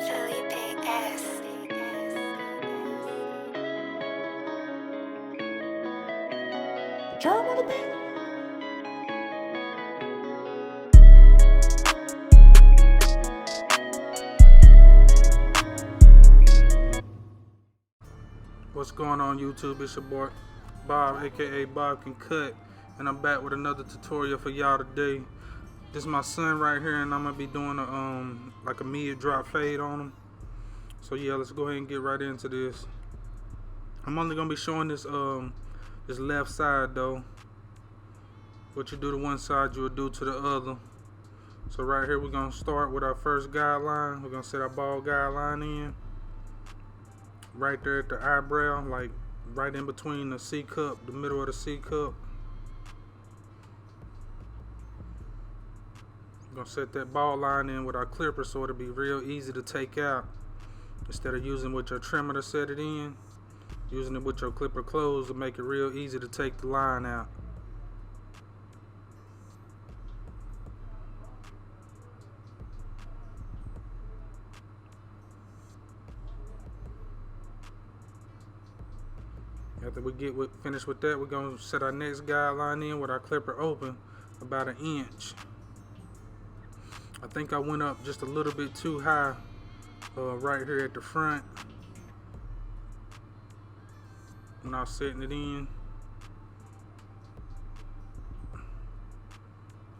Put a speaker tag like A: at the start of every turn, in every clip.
A: Drum on the beat.
B: What's going on YouTube? It's your boy Bob, aka Bob Can Cut, and I'm back with another tutorial for y'all today. This is my son right here, and I'm gonna be doing a mid drop fade on him. So yeah, let's go ahead and get right into this. I'm only gonna be showing this this left side though. What you do to one side, you will do to the other. So right here, we're gonna start with our first guideline. We're gonna set our ball guideline in. Right there at the eyebrow, like right in between the C cup, the middle of the C cup. We're gonna set that ball line in with our clipper so it'll be real easy to take out. Instead of using with your trimmer to set it in, using it with your clipper closed will make it real easy to take the line out. After we get finished with that, we're going to set our next guideline in with our clipper open about 1 inch. I think I went up just a little bit too high right here at the front when I was setting it in.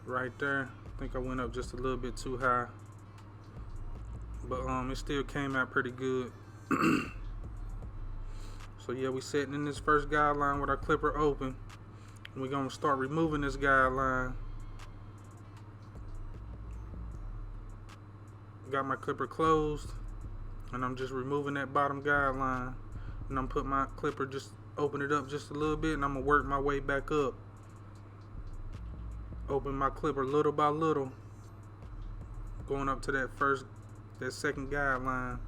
B: Right there, I think I went up just a little bit too high, but it still came out pretty good. So yeah, we setting in this first guideline with our clipper open, and we're gonna start removing this guideline. Got my clipper closed, and I'm just removing that bottom guideline, and I'm putting my clipper, just open it up just a little bit, and I'm gonna work my way back up. Open my clipper little by little, going up to that second guideline.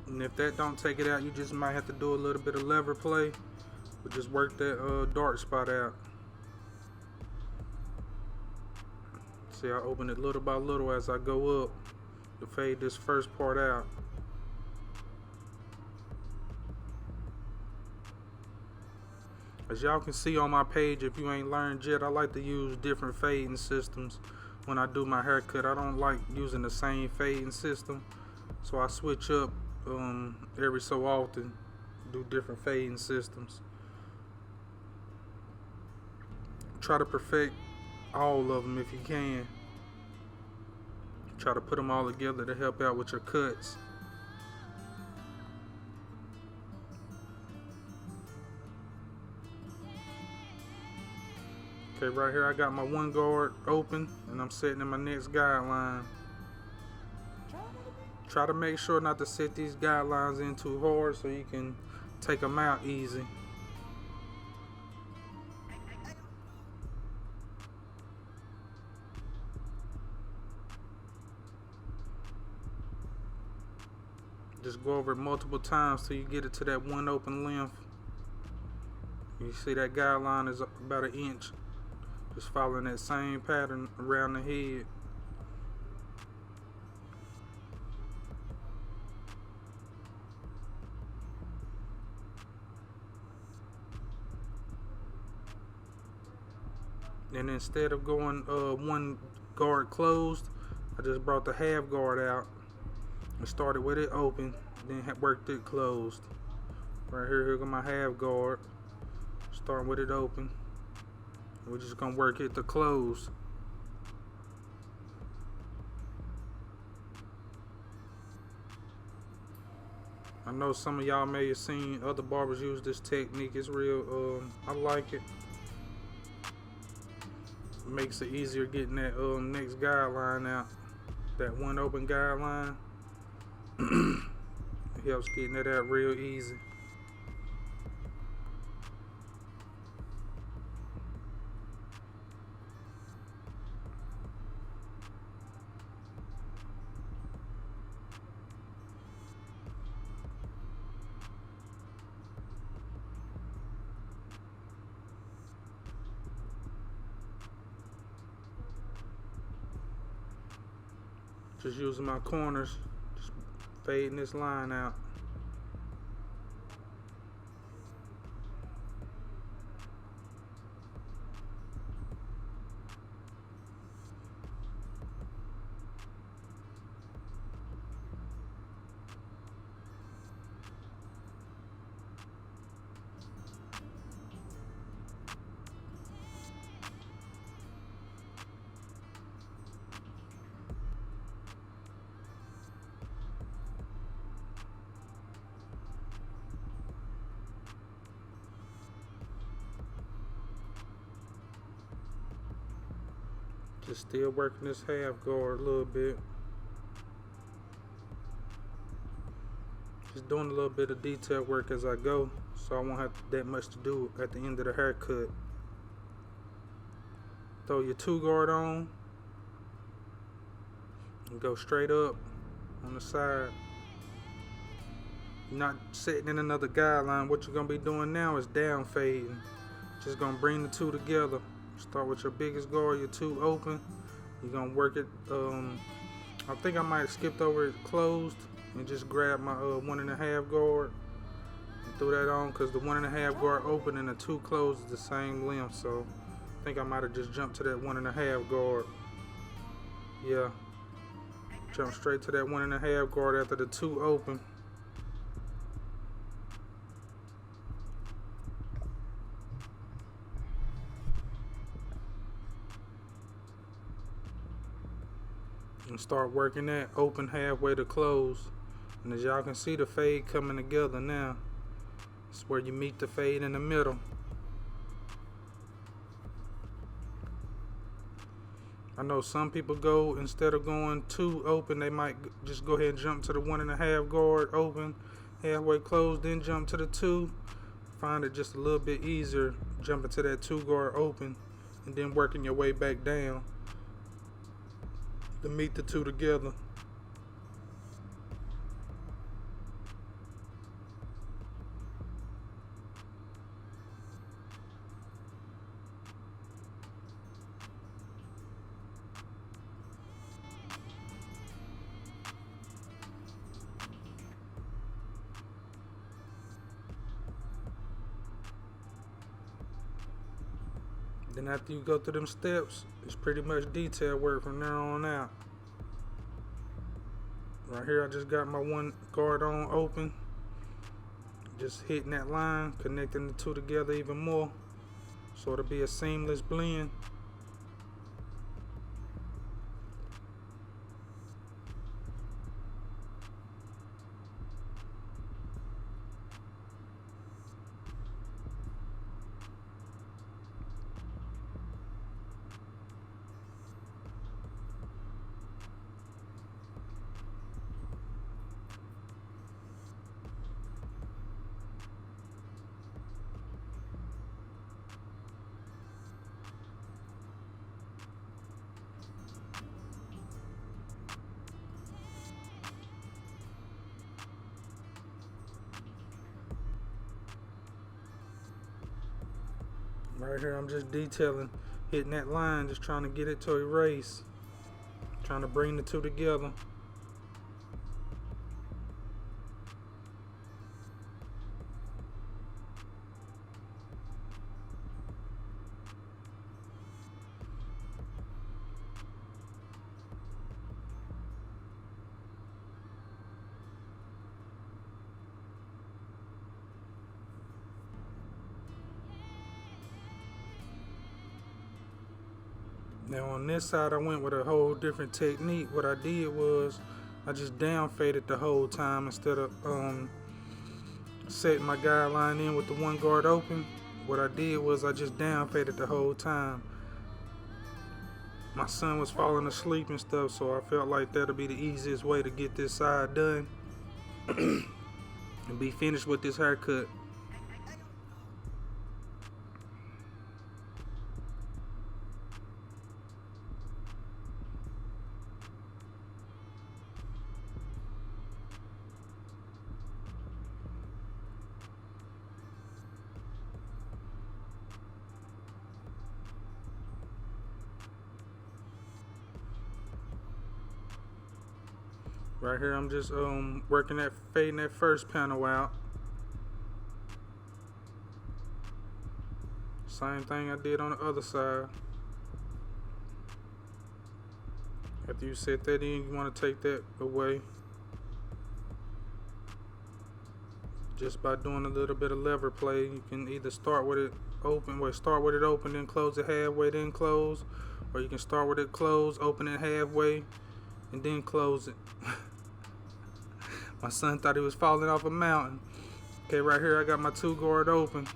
B: And if that don't take it out, you just might have to do a little bit of lever play, but just work that dark spot out. See, I open it little by little as I go up to fade this first part out. As y'all can see on my page, if you ain't learned yet, I like to use different fading systems when I do my haircut. I don't like using the same fading system, so I switch up every so often, do different fading systems. Try to perfect all of them if you can. Try to put them all together to help out with your cuts. Okay, right here I got my one guard open, and I'm setting in my next guideline. Try to make sure not to set these guidelines in too hard so you can take them out easy. Just go over it multiple times till you get it to that one open length. You see that guideline is about 1 inch. Just following that same pattern around the head. And instead of going one guard closed, I just brought the half guard out and started with it open, then worked it closed. Right here, here go my half guard, starting with it open. We're just gonna work it to close. I know some of y'all may have seen other barbers use this technique. It's real, I like it. It makes it easier getting that next guideline out. That one open guideline. It helps getting that out real easy. Just using my corners, just fading this line out. Just still working this half guard a little bit. Just doing a little bit of detail work as I go, so I won't have that much to do at the end of the haircut. Throw your 2 guard on and go straight up on the side. You're not setting in another guideline. What you're gonna be doing now is down fading. Just gonna bring the 2 together. Start with your biggest guard, your 2 open. You're gonna work it. I think I might have skipped over it closed and just grab my 1.5 guard and threw that on, because the 1.5 guard open and the 2 closed is the same length. So I think I might have just jumped to that 1.5 guard. Yeah, jump straight to that 1.5 guard after the 2 open. And start working that open halfway to close. And as y'all can see, the fade coming together now. It's where you meet the fade in the middle. I know some people go, instead of going 2 open, they might just go ahead and jump to the 1.5 guard open, halfway closed, then jump to the 2. Find it just a little bit easier jumping to that 2 guard open and then working your way back down to meet the 2 together. Then after you go through them steps, it's pretty much detail work from there on out. Right here, I just got my 1 guard on open. Just hitting that line, connecting the 2 together even more, so it'll be a seamless blend. Right here, I'm just detailing, hitting that line, just trying to get it to erase, trying to bring the 2 together. Now on this side, I went with a whole different technique. What I did was I just down faded the whole time instead of setting my guideline in with the 1 guard open. What I did was I just down faded the whole time. My son was falling asleep and stuff, so I felt like that'll be the easiest way to get this side done and be finished with this haircut. Right here I'm just working at fading that first panel out. Same thing I did on the other side. After you set that in, you want to take that away. Just by doing a little bit of lever play, you can either start with it open, then close it halfway, then close, or you can start with it closed, open it halfway, and then close it. My son thought he was falling off a mountain. Okay, right here I got my 2 guard open.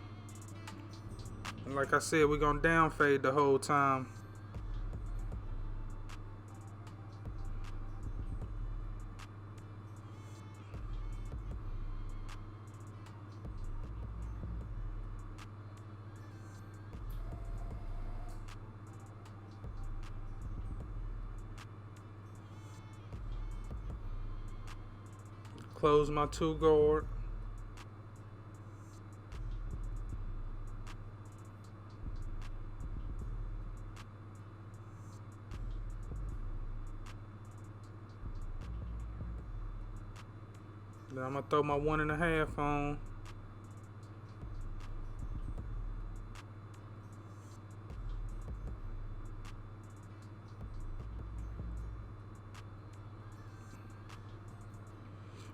B: And like I said, we're gonna down fade the whole time. Close my 2 guard. Then I'm gonna throw my 1.5 on.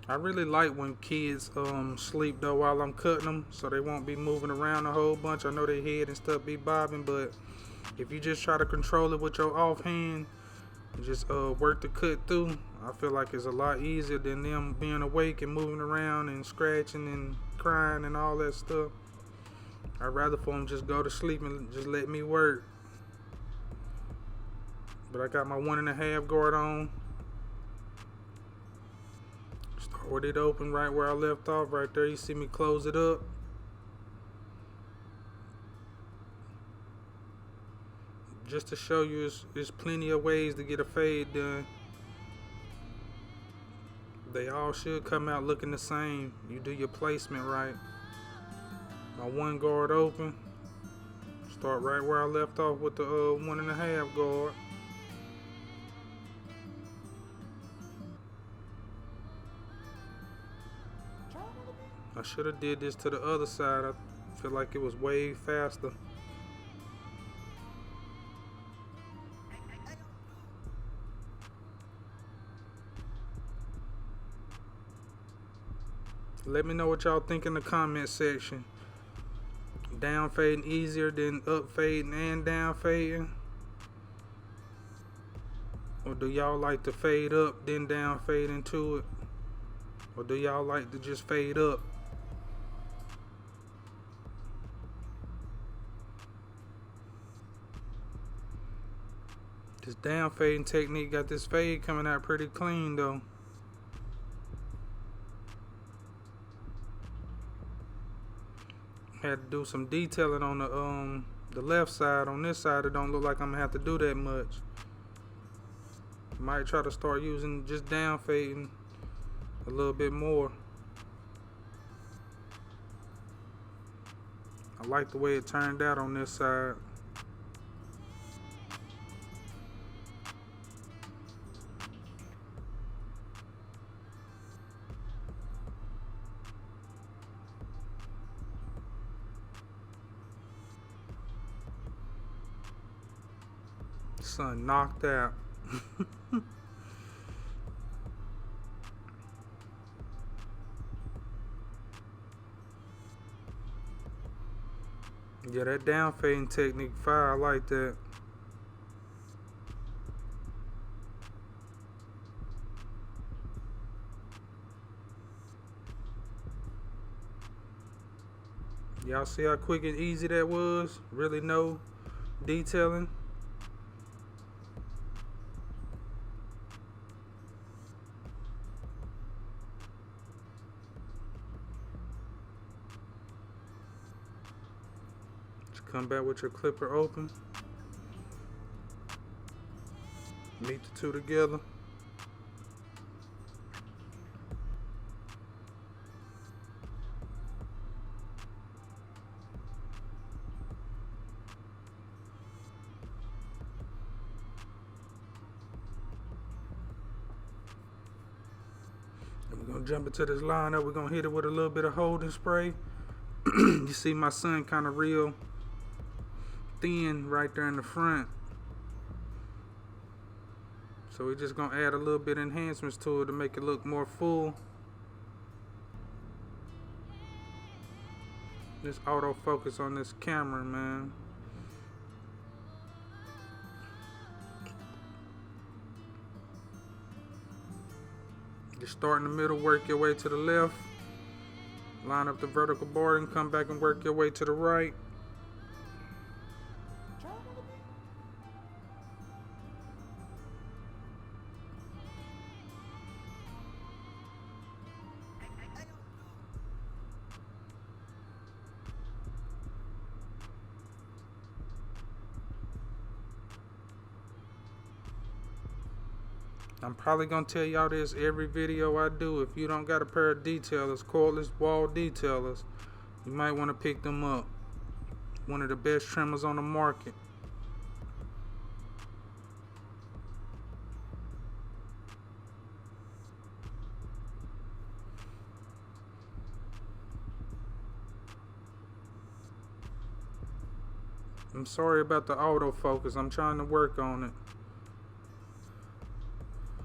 B: I really like when kids sleep though while I'm cutting them, so they won't be moving around a whole bunch. I know their head and stuff be bobbing, but if you just try to control it with your offhand and just work the cut through, I feel like it's a lot easier than them being awake and moving around and scratching and crying and all that stuff. I'd rather for them just go to sleep and just let me work. But I got my 1.5 guard on. Start with it open right where I left off, right there. You see me close it up. Just to show you, there's plenty of ways to get a fade done. They all should come out looking the same. You do your placement right. My 1 guard open. Start right where I left off with the 1.5 guard. I should have did this to the other side. I feel like it was way faster. Let me know what y'all think in the comment section. Down fading easier than up fading and down fading? Or do y'all like to fade up then down fade into it? Or do y'all like to just fade up? This down fading technique got this fade coming out pretty clean though. Had to do some detailing on the left side. On this side it don't look like I'm gonna have to do that much. Might try to start using just down fading a little bit more. I like the way it turned out on this side. Son knocked out. Yeah, that down fading technique fire. I like that. Y'all see how quick and easy that was? Really no detailing. Come back with your clipper open. Meet the two together. And we're gonna jump into this lineup. We're gonna hit it with a little bit of holding spray. You see my sun kind of real thin right there in the front. So we're just gonna add a little bit of enhancements to it to make it look more full. This autofocus on this camera, man. Just start in the middle, work your way to the left. Line up the vertical bar and come back and work your way to the right. I'm probably gonna tell y'all this every video I do. If you don't got a pair of detailers, cordless wall detailers, you might want to pick them up. One of the best trimmers on the market. I'm sorry about the autofocus. I'm trying to work on it.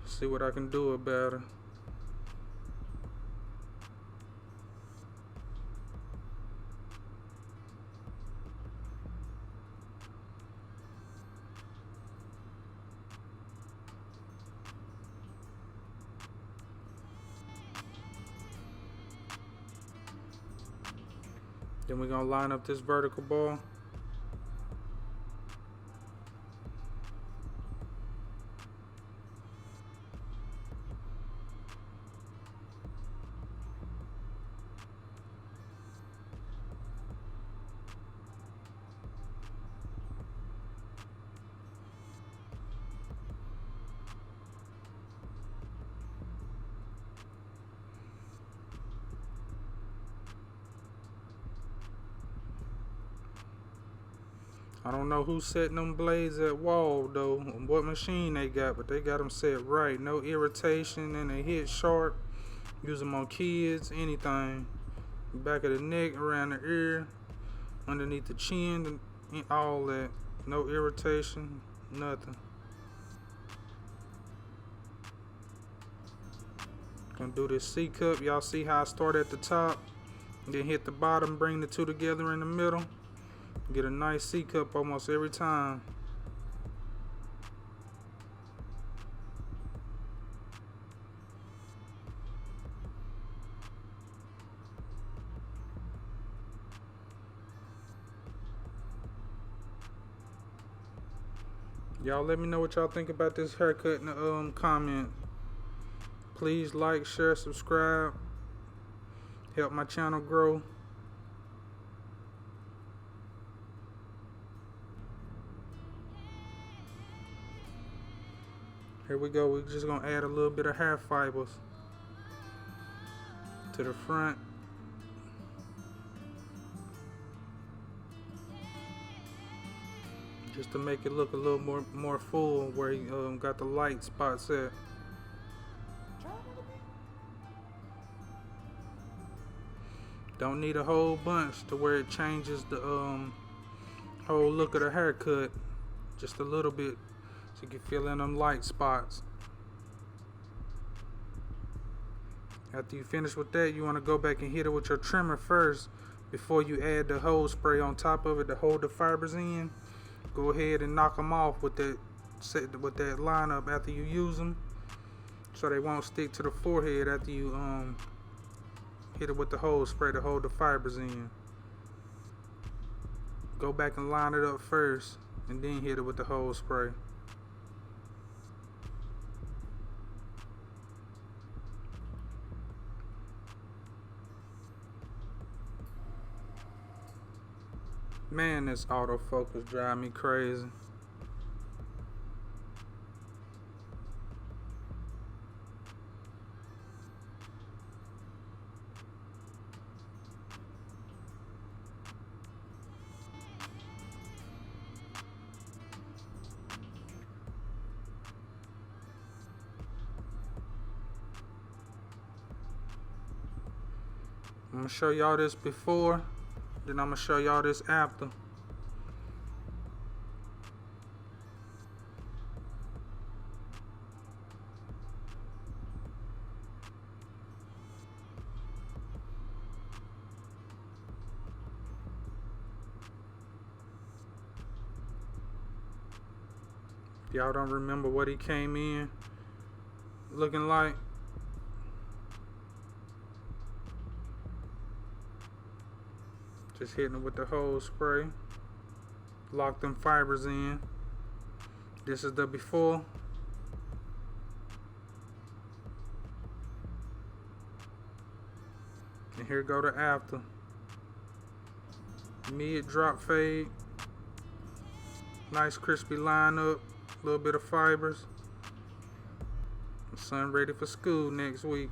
B: See what I can do about it. Then we're gonna line up this vertical ball. I don't know who's setting them blades at wall though, what machine they got, but they got them set right. No irritation, and they hit sharp. Use them on kids, anything. Back of the neck, around the ear, underneath the chin, all that. No irritation, nothing. Gonna do this C cup. Y'all see how I start at the top, then hit the bottom, bring the two together in the middle. Get a nice C cup almost every time. Y'all let me know what y'all think about this haircut in the comment. Please like, share, subscribe. Help my channel grow. Here we go. We're just gonna add a little bit of hair fibers to the front. Just to make it look a little more full where he got the light spots at. Don't need a whole bunch to where it changes the whole look of the haircut. Just a little bit so you can fill in them light spots. After you finish with that, you want to go back and hit it with your trimmer first before you add the hose spray on top of it to hold the fibers in. Go ahead and knock them off with that lineup after you use them, so they won't stick to the forehead after you hit it with the hose spray to hold the fibers in. Go back and line it up first and then hit it with the hose spray. Man, this autofocus drive me crazy. I'm gonna show y'all this before, then I'm gonna show y'all this after. Y'all don't remember what he came in looking like? Just hitting it with the hose spray. Lock them fibers in. This is the before. And here go the after. Mid drop fade. Nice crispy lineup. A little bit of fibers. Son ready for school next week.